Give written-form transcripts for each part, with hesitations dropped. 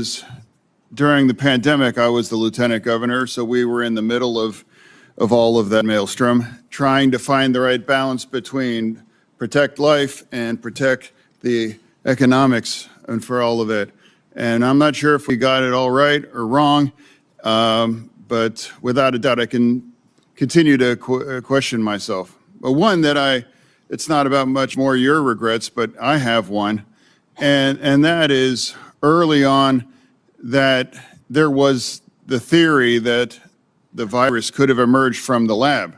is during the pandemic, I was the lieutenant governor, so we were in the middle of all of that maelstrom, trying to find the right balance between protect life and protect the economics and for all of it. And I'm not sure if we got it all right or wrong, but without a doubt, I can continue to question myself. But one that it's not about much more your regrets, but I have one, and that is early on that there was the theory that the virus could have emerged from the lab.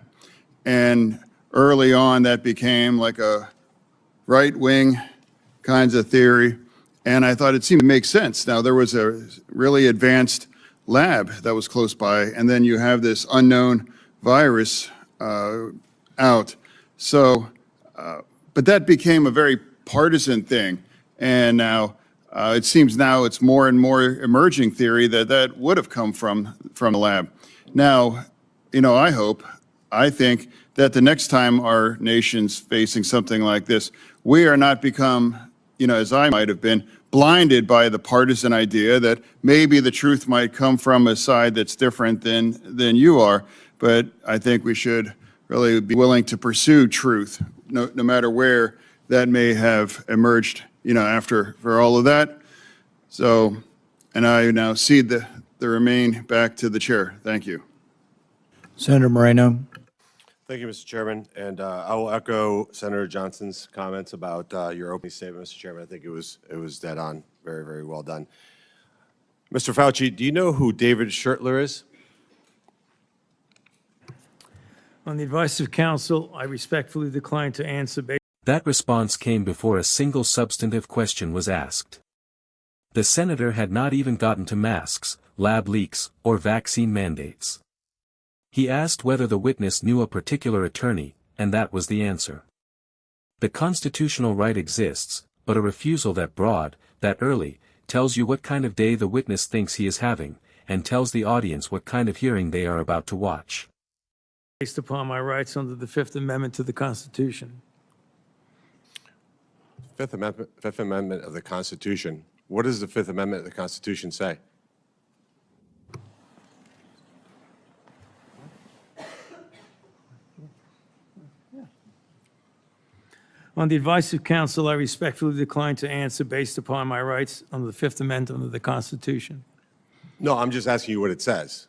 And early on that became like a right-wing kinds of theory. And I thought it seemed to make sense. Now there was a really advanced lab that was close by, and then you have this unknown virus out. So, but that became a very partisan thing. And now it seems now it's more and more emerging theory that would have come from the lab. Now, I think that the next time our nation's facing something like this, we are not become, as I might have been, blinded by the partisan idea that maybe the truth might come from a side that's different than you are. But I think we should really be willing to pursue truth, no matter where that may have emerged, for all of that. So, and I now cede the remain back to the chair. Thank you. Senator Moreno. Thank you, Mr. Chairman. And I will echo Senator Johnson's comments about your opening statement, Mr. Chairman. I think it was dead on. Very, very well done. Mr. Fauci, do you know who David Schertler is? On the advice of counsel, I respectfully decline to answer. That response came before a single substantive question was asked. The senator had not even gotten to masks, lab leaks, or vaccine mandates. He asked whether the witness knew a particular attorney, and that was the answer. The constitutional right exists, but a refusal that broad, that early, tells you what kind of day the witness thinks he is having, and tells the audience what kind of hearing they are about to watch. Based upon my rights under the Fifth Amendment to the Constitution. Fifth Amendment of the Constitution. What does the Fifth Amendment of the Constitution say? On the advice of counsel, I respectfully decline to answer based upon my rights under the Fifth Amendment of the Constitution. No, I'm just asking you what it says.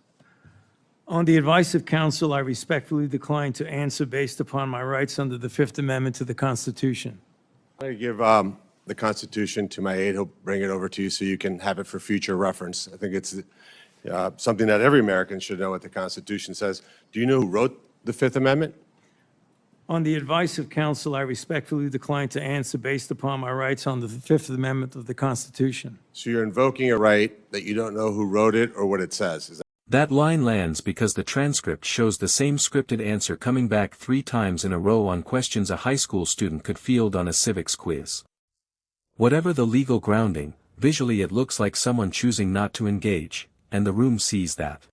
On the advice of counsel, I respectfully decline to answer based upon my rights under the Fifth Amendment to the Constitution. I'm going to give the Constitution to my aide. He'll bring it over to you so you can have it for future reference. I think it's something that every American should know what the Constitution says. Do you know who wrote the Fifth Amendment? On the advice of counsel, I respectfully decline to answer based upon my rights under the Fifth Amendment of the Constitution. So you're invoking a right that you don't know who wrote it or what it says. Is that line lands because the transcript shows the same scripted answer coming back 3 times in a row on questions a high school student could field on a civics quiz. Whatever the legal grounding, visually it looks like someone choosing not to engage, and the room sees that.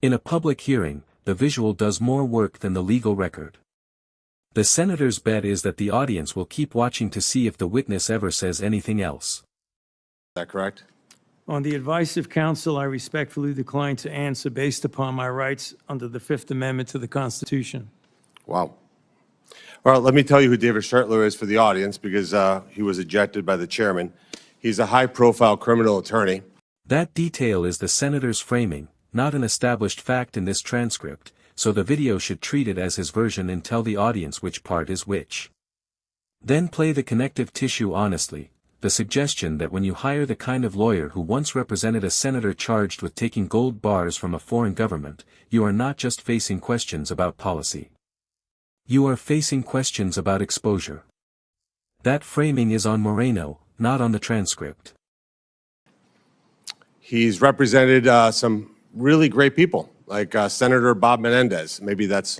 In a public hearing, the visual does more work than the legal record. The senator's bet is that the audience will keep watching to see if the witness ever says anything else. Is that correct? On the advice of counsel, I respectfully decline to answer based upon my rights under the Fifth Amendment to the Constitution. Wow. All right, let me tell you who David Schertler is for the audience because he was ejected by the chairman. He's a high-profile criminal attorney. That detail is the senator's framing, not an established fact in this transcript, so the video should treat it as his version and tell the audience which part is which. Then play the connective tissue honestly, the suggestion that when you hire the kind of lawyer who once represented a senator charged with taking gold bars from a foreign government, you are not just facing questions about policy. You are facing questions about exposure. That framing is on Moreno, not on the transcript. He's represented some really great people, like Senator Bob Menendez. Maybe that's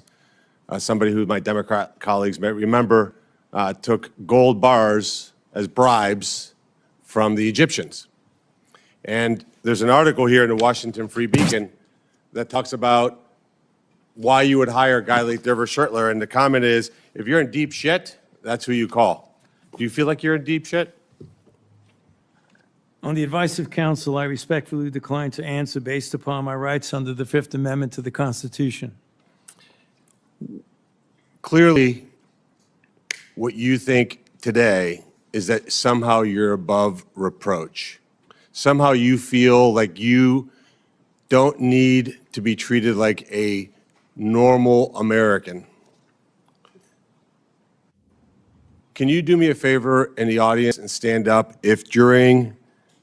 somebody who my Democrat colleagues may remember took gold bars as bribes from the Egyptians. And there's an article here in the Washington Free Beacon that talks about why you would hire a guy like David Schertler, and the comment is, if you're in deep shit, that's who you call. Do you feel like you're in deep shit? On the advice of counsel, I respectfully decline to answer based upon my rights under the Fifth Amendment to the Constitution. Clearly, what you think today is that somehow you're above reproach. Somehow you feel like you don't need to be treated like a normal American. Can you do me a favor in the audience and stand up if during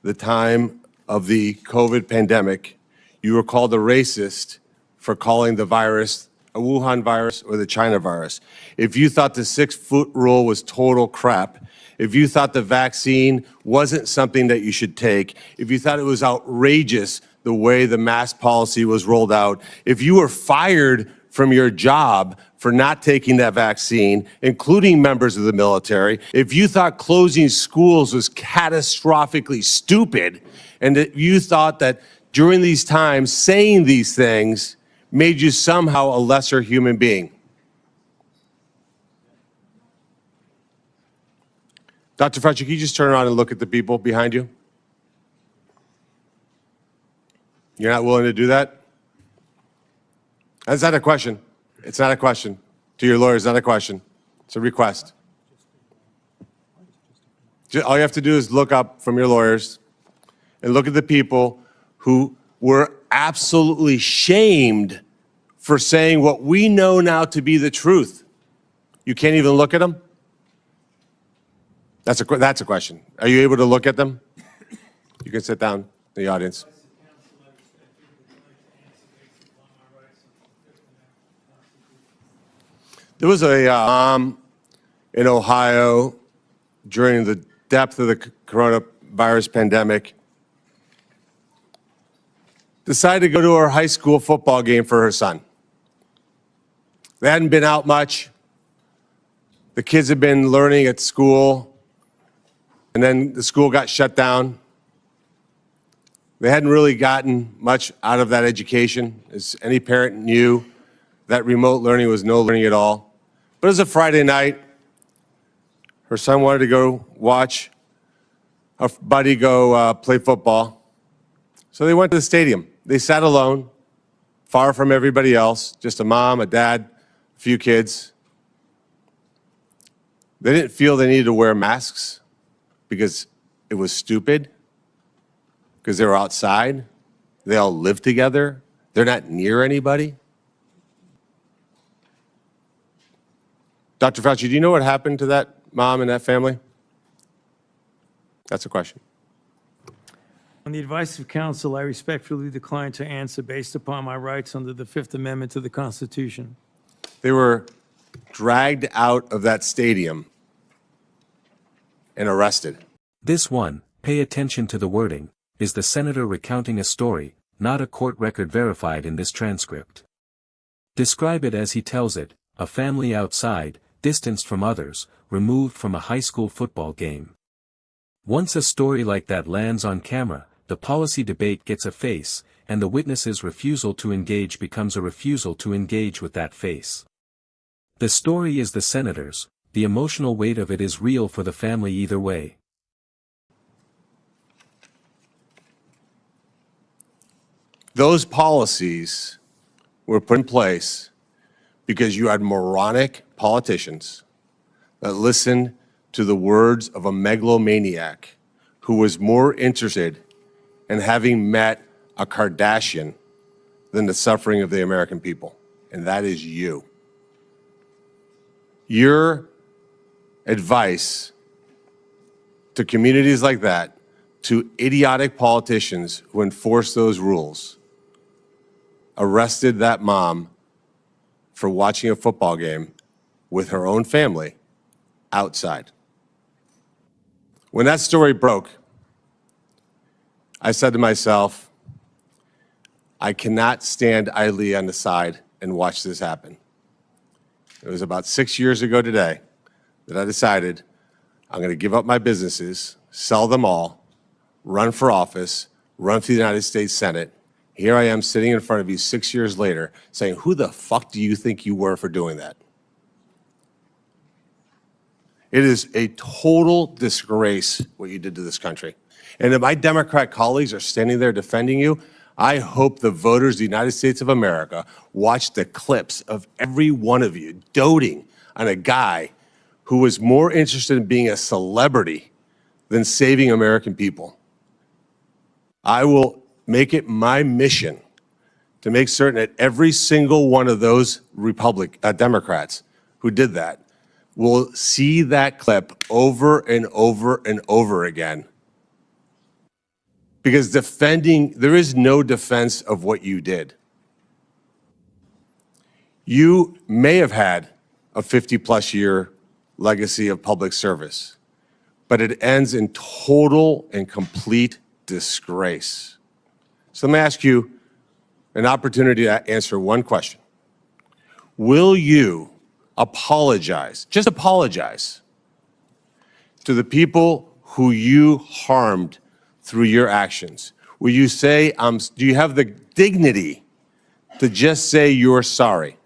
the time of the COVID pandemic, you were called a racist for calling the virus a Wuhan virus or the China virus? If you thought the 6-foot rule was total crap, if you thought the vaccine wasn't something that you should take, if you thought it was outrageous the way the mask policy was rolled out, if you were fired from your job for not taking that vaccine, including members of the military, if you thought closing schools was catastrophically stupid, and that you thought that during these times saying these things made you somehow a lesser human being. Dr. Fauci, can you just turn around and look at the people behind you? You're not willing to do that? That's not a question. It's not a question. To your lawyers, not a question. It's a request. All you have to do is look up from your lawyers and look at the people who were absolutely shamed for saying what we know now to be the truth. You can't even look at them? That's a question. Are you able to look at them? You can sit down in the audience. There was a mom in Ohio during the depth of the coronavirus pandemic, decided to go to her high school football game for her son. They hadn't been out much. The kids had been learning at school, and then the school got shut down. They hadn't really gotten much out of that education. As any parent knew, that remote learning was no learning at all. But it was a Friday night. Her son wanted to go watch a buddy go play football. So they went to the stadium. They sat alone, far from everybody else, just a mom, a dad, a few kids. They didn't feel they needed to wear masks because it was stupid, because they were outside. They all live together. They're not near anybody. Dr. Fauci, do you know what happened to that mom and that family? That's a question. On the advice of counsel, I respectfully decline to answer based upon my rights under the Fifth Amendment to the Constitution. They were dragged out of that stadium and arrested. This one, pay attention to the wording, is the senator recounting a story, not a court record verified in this transcript. Describe it as he tells it, a family outside, distanced from others, removed from a high school football game. Once a story like that lands on camera, the policy debate gets a face, and the witness's refusal to engage becomes a refusal to engage with that face. The story is the senator's, the emotional weight of it is real for the family either way. Those policies were put in place because you had moronic politicians that listened to the words of a megalomaniac who was more interested in having met a Kardashian than the suffering of the American people, and that is you. Your advice to communities like that, to idiotic politicians who enforce those rules, arrested that mom for watching a football game with her own family outside. When that story broke, I said to myself, I cannot stand idly on the side and watch this happen. It was about 6 years ago today that I decided I'm going to give up my businesses, sell them all, run for office, run for the United States Senate. Here I am sitting in front of you 6 years later saying, who the fuck do you think you were for doing that? It is a total disgrace what you did to this country. And if my Democrat colleagues are standing there defending you, I hope the voters of the United States of America watch the clips of every one of you doting on a guy who was more interested in being a celebrity than saving American people. I will make it my mission to make certain that every single one of those Democrats who did that will see that clip over and over and over again. Because there is no defense of what you did. You may have had a 50-plus year legacy of public service, but it ends in total and complete disgrace. So let me ask you an opportunity to answer one question. Will you apologize, just apologize, to the people who you harmed through your actions? Will you say, do you have the dignity to just say you're sorry?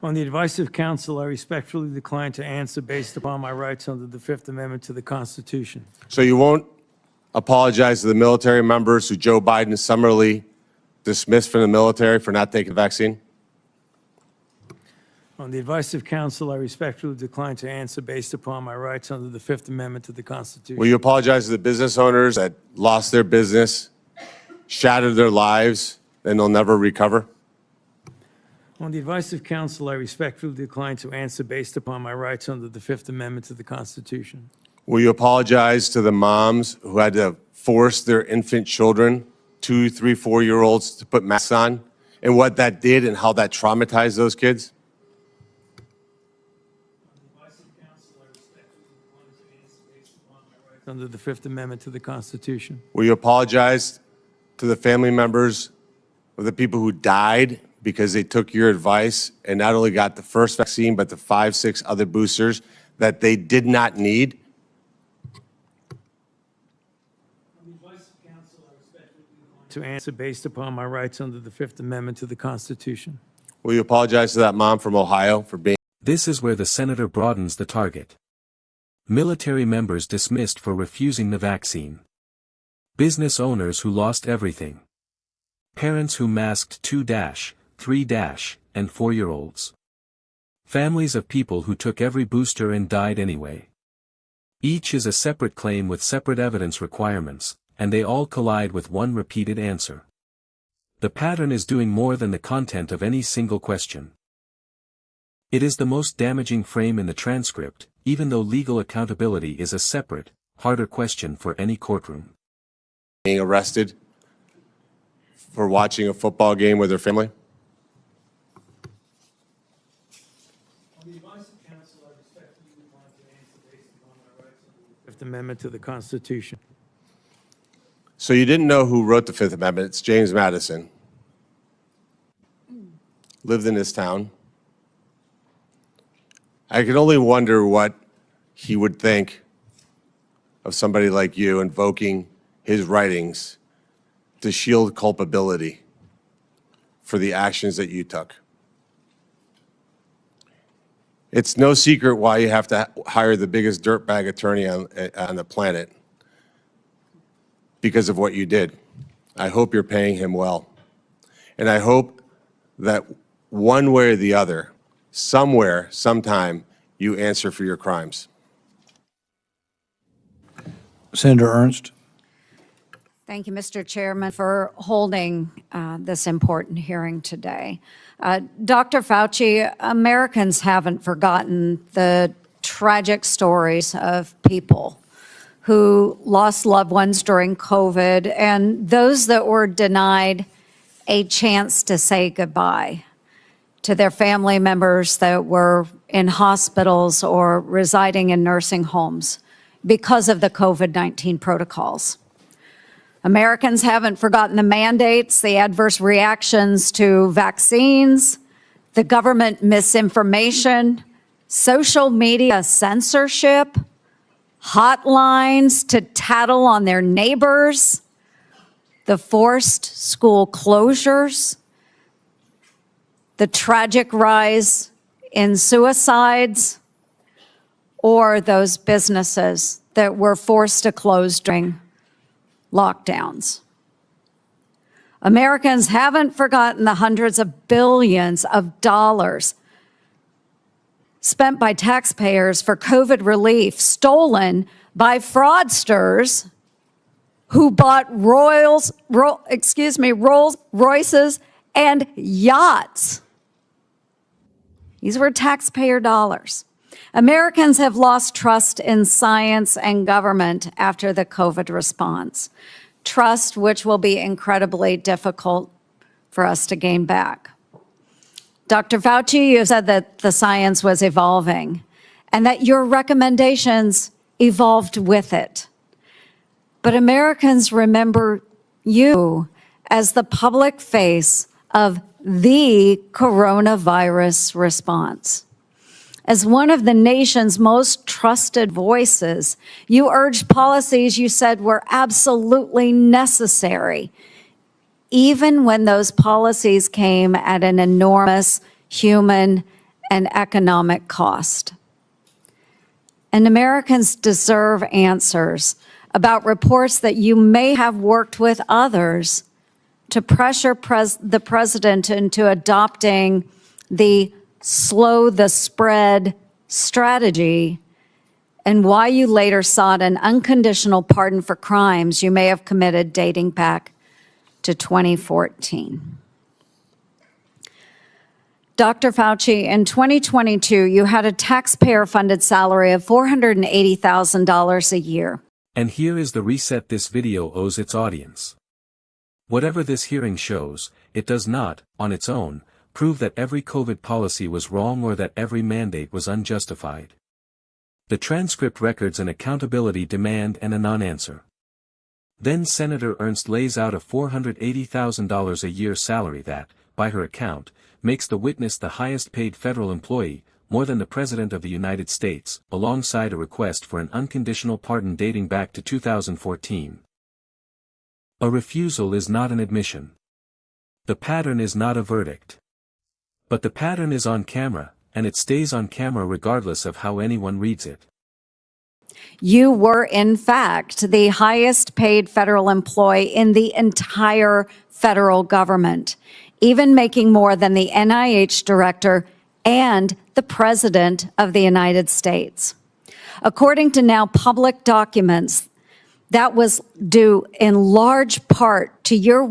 On the advice of counsel, I respectfully decline to answer based upon my rights under the Fifth Amendment to the Constitution. So you won't apologize to the military members who Joe Biden summarily dismissed from the military for not taking the vaccine? On the advice of counsel, I respectfully decline to answer based upon my rights under the Fifth Amendment to the Constitution. Will you apologize to the business owners that lost their business, shattered their lives, and they'll never recover? On the advice of counsel, I respectfully decline to answer based upon my rights under the Fifth Amendment to the Constitution. Will you apologize to the moms who had to force their infant children, 2, 3, 4-year-olds, to put masks on, and what that did and how that traumatized those kids? Under the Fifth Amendment to the Constitution. Will you apologize to the family members of the people who died because they took your advice and not only got the first vaccine, but the 5, 6 other boosters that they did not need? To answer based upon my rights under the Fifth Amendment to the Constitution. Will you apologize to that mom from Ohio for being... This is where the senator broadens the target. Military members dismissed for refusing the vaccine. Business owners who lost everything. Parents who masked 2-, 3-, and 4-year-olds. Families of people who took every booster and died anyway. Each is a separate claim with separate evidence requirements, and they all collide with one repeated answer. The pattern is doing more than the content of any single question. It is the most damaging frame in the transcript, even though legal accountability is a separate, harder question for any courtroom. Being arrested for watching a football game with their family? On the advice of counsel, I respectfully decline to answer based upon my rights under the Fifth Amendment to the Constitution. So you didn't know who wrote the Fifth Amendment. It's James Madison. Lived in this town. I can only wonder what he would think of somebody like you invoking his writings to shield culpability for the actions that you took. It's no secret why you have to hire the biggest dirtbag attorney on the planet, because of what you did. I hope you're paying him well. And I hope that one way or the other, somewhere, sometime, you answer for your crimes. Senator Ernst. Thank you, Mr. Chairman, for holding this important hearing today. Dr. Fauci, Americans haven't forgotten the tragic stories of people who lost loved ones during COVID and those that were denied a chance to say goodbye to their family members that were in hospitals or residing in nursing homes because of the COVID-19 protocols. Americans haven't forgotten the mandates, the adverse reactions to vaccines, the government misinformation, social media censorship, hotlines to tattle on their neighbors, the forced school closures, the tragic rise in suicides or those businesses that were forced to close during lockdowns. Americans haven't forgotten the hundreds of billions of dollars spent by taxpayers for COVID relief, stolen by fraudsters who bought Rolls Royces and yachts. These were taxpayer dollars. Americans have lost trust in science and government after the COVID response. Trust which will be incredibly difficult for us to gain back. Dr. Fauci, you said that the science was evolving and that your recommendations evolved with it. But Americans remember you as the public face of the coronavirus response. As one of the nation's most trusted voices, you urged policies you said were absolutely necessary, even when those policies came at an enormous human and economic cost. And Americans deserve answers about reports that you may have worked with others to pressure the president into adopting the slow the spread strategy, and why you later sought an unconditional pardon for crimes you may have committed dating back to 2014. Dr. Fauci, in 2022, you had a taxpayer-funded salary of $480,000 a year. And here is the reset this video owes its audience. Whatever this hearing shows, it does not, on its own, prove that every COVID policy was wrong or that every mandate was unjustified. The transcript records an accountability demand and a non-answer. Then Senator Ernst lays out a $480,000 a year salary that, by her account, makes the witness the highest paid federal employee, more than the President of the United States, alongside a request for an unconditional pardon dating back to 2014. A refusal is not an admission. The pattern is not a verdict. But the pattern is on camera, and it stays on camera regardless of how anyone reads it. You were, in fact, the highest paid federal employee in the entire federal government, even making more than the NIH director and the President of the United States. According to now public documents, that was due in large part to your